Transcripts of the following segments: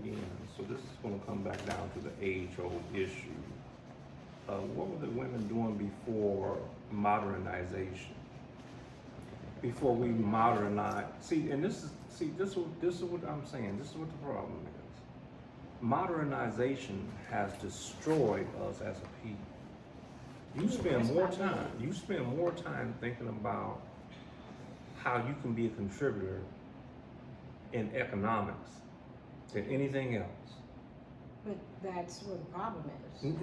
again, so this is gonna come back down to the age-old issue. What were the women doing before modernization? Before we modernize, this is what I'm saying, this is what the problem is. Modernization has destroyed us as a people. You spend more time thinking about how you can be a contributor in economics than anything else. But that's what the problem is.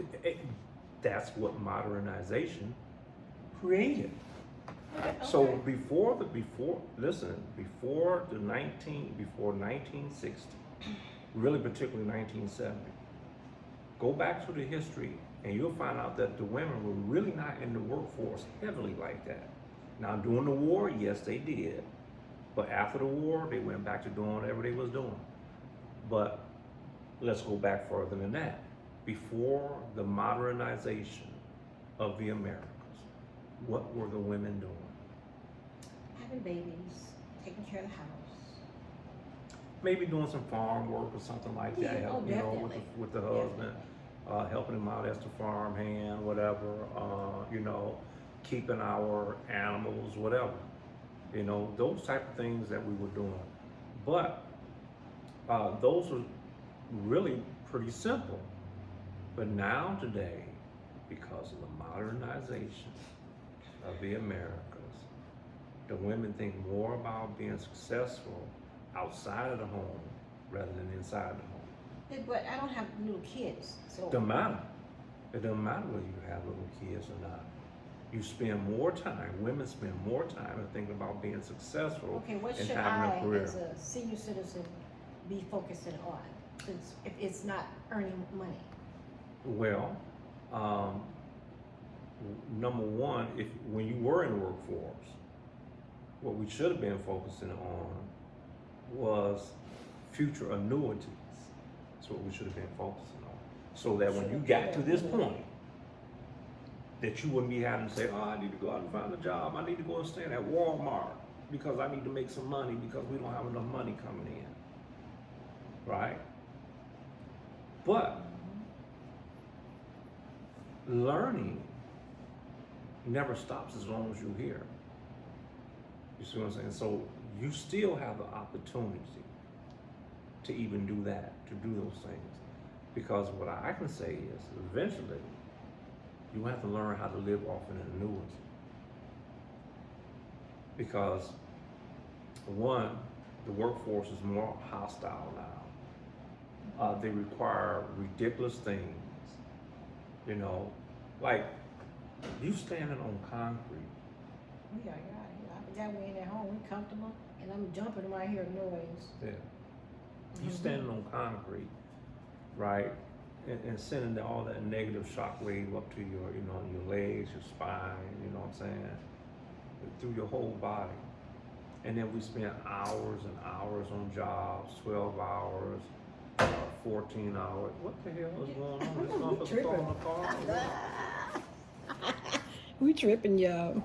That's what modernization created. Okay. So before 1960, really particularly 1970, go back to the history and you'll find out that the women were really not in the workforce heavily like that. Now during the war, yes they did, but after the war they went back to doing whatever they was doing. But let's go back further than that. Before the modernization of the Americas, what were the women doing? Having babies, taking care of the house. Maybe doing some farm work or something like that, Yeah, help, definitely. with the husband, helping him out as the farm hand, whatever, keeping our animals, whatever. Those type of things that we were doing. But those were really pretty simple. But now today, because of the modernization of the Americas, the women think more about being successful outside of the home rather than inside the home. Yeah, but I don't have little kids, so. It doesn't matter. It doesn't matter whether you have little kids or not. You spend more time, women spend more time in thinking about being successful Okay, what and should having a career. as a senior citizen, be focusing on, since if it's not earning money? Well, number one, when you were in the workforce, what we should have been focusing on was future annuities. That's what we should have been focusing on. So that when you got to this point, that you wouldn't be having to say, oh, I need to go out and find a job. I need to go and stand at Walmart because I need to make some money because we don't have enough money coming in, right? But learning never stops as long as you're here. You see what I'm saying? So you still have the opportunity to even do that, to do those things. Because what I can say is eventually you have to learn how to live off an annuity. Because one, the workforce is more hostile now. They require ridiculous things. Like you standing on concrete. Yeah, I forgot we ain't at home, we comfortable, and I'm jumping when I hear noise. Yeah. You standing on concrete, right? And sending all that negative shock wave up to your, your legs, your spine, you know what I'm saying? Through your whole body. And then we spend hours and hours on jobs, 12 hours, 14 hours. What the hell is going on? This motherfucker throwing a car. We tripping, y'all.